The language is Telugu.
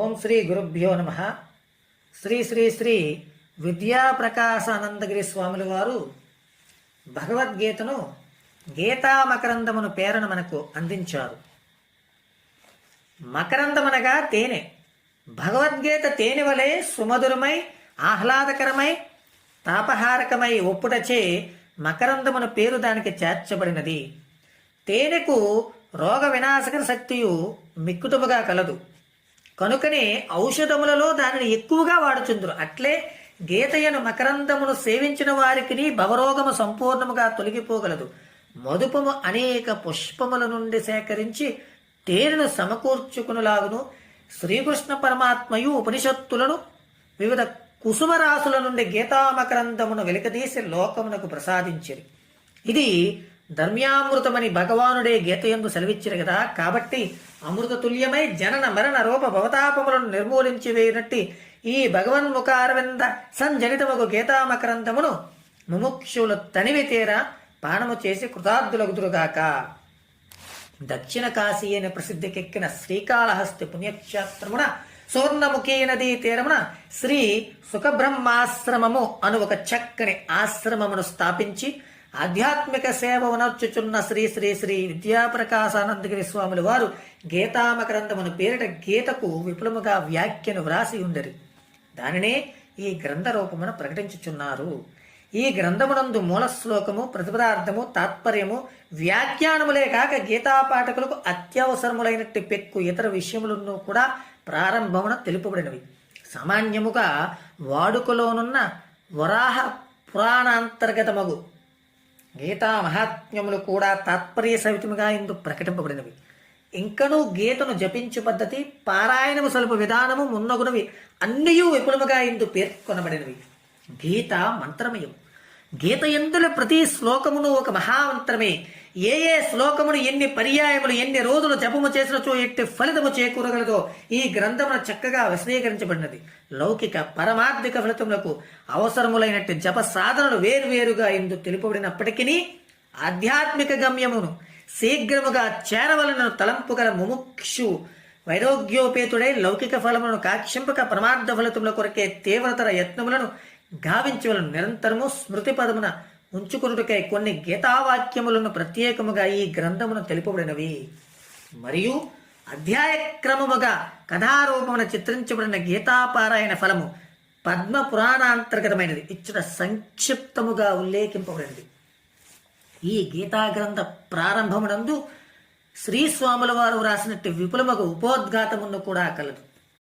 ఓం శ్రీ గురుభ్యో నమ. శ్రీ శ్రీ శ్రీ విద్యాప్రకాశానందగిరి స్వాముల వారు భగవద్గీతను గీతా మకరందమును పేరున మనకు అందించారు. మకరందమనగా తేనె. భగవద్గీత తేనె వలె సుమధురమై ఆహ్లాదకరమై తాపహారకమై ఒప్పుటచే మకరందమును పేరు దానికి చేర్చబడినది. తేనెకు రోగ వినాశకర శక్తియు మిక్కుటముగా కలదు. కనుకనే ఔషధములలో దానిని ఎక్కువగా వాడుచుందురు. అట్లే గీతయను మకరందమును సేవించిన వారికి భవరోగము సంపూర్ణముగా తొలగిపోగలదు. మధుపము అనేక పుష్పముల నుండి సేకరించి తేనెను సమకూర్చుకునులాగును శ్రీకృష్ణ పరమాత్మయు ఉపనిషత్తులను వివిధ కుసుమరాశుల నుండి గీతామకరందమును వెలికదీసి లోకమునకు ప్రసాదించిరి. ఇది ధర్మ్యామృతమని భగవానుడే గీతయందు సెలవిచ్చిరు కదా. కాబట్టి అమృత తుల్యమై జనన మరణ రూప భవతాపములను నిర్మూలించి వేయునట్టి ఈ భగవన్ముఖారవింద సంజనితముకు గీతామకరందమును ముముక్షులు తనివి తీరా పానము చేసి కృతార్థులగుదురుగాక. దక్షిణ కాశీ అని ప్రసిద్ధికెక్కిన శ్రీకాళహస్తి పుణ్యక్షేత్రమున సువర్ణముఖీ నదీ తీరమున శ్రీ సుఖబ్రహ్మాశ్రమము అను ఒక చక్కని ఆశ్రమమును స్థాపించి ఆధ్యాత్మిక సేవ ఉనర్చుచున్న శ్రీ శ్రీ శ్రీ విద్యాప్రకాశానందగిరి స్వాముల వారు గీతామకరందమును పేరిట గీతకు విపులముగా వ్యాఖ్యను వ్రాసి ఉండరు. దానినే ఈ గ్రంథ రూపమున ప్రకటించుచున్నారు. ఈ గ్రంథమునందు మూల శ్లోకము, ప్రతిపదార్థము, తాత్పర్యము, వ్యాఖ్యానములే కాక గీతా పాఠకులకు అత్యవసరములైనట్టు పెక్కు ఇతర విషయములను కూడా ప్రారంభమున తెలుపబడినవి. సామాన్యముగా వాడుకలోనున్న వరాహ పురాణాంతర్గతమగు గీతా మహాత్మ్యములు కూడా తాత్పర్య సహితముగా ఇందు ప్రకటింపబడినవి. ఇంకనూ గీతను జపించు పద్ధతి, పారాయణము సలుపు విధానము మున్నగునవి అన్నయూ విపులముగా ఇందు పేర్కొనబడినవి. గీత మంత్రమయం. గీత ఎందుల ప్రతి శ్లోకమును ఒక మహామంత్రమే. ఏ ఏ శ్లోకమును ఎన్ని పర్యాయములు ఎన్ని రోజులు జపము చేసినచో ఎట్టి ఫలితము చేకూరగలదో ఈ గ్రంథమున చక్కగా విశదీకరించబడినది. లౌకిక పరమార్థిక ఫలితములకు అవసరములైనట్టు జప సాధనలు వేరువేరుగా ఇందు తెలుపబడినప్పటికీ ఆధ్యాత్మిక గమ్యమును శీఘ్రముగా చేరవలన తలంపు గల ముముక్షు వైరోగ్యోపేతుడై లౌకిక ఫలములను కాక్షింపక పరమార్థ ఫలితముల కొరకే తీవ్రతర యత్నములను గావించవలను. నిరంతరము స్మృతి పదమున ఉంచుకున్నట్టుకై కొన్ని గీతావాక్యములను ప్రత్యేకముగా ఈ గ్రంథమును తెలుపబడినవి. మరియు అధ్యాయక్రమముగా కథారూపమున చిత్రించబడిన గీతాపారాయణ ఫలము పద్మ పురాణాంతర్గతమైనది. ఇచ్చట సంక్షిప్తముగా ఉల్లేఖింపబడినది. ఈ గీతా గ్రంథ ప్రారంభమునందు శ్రీ స్వాముల వారు వ్రాసినట్టు విపులమగు ఉపోద్ఘాతమును కూడా కలదు.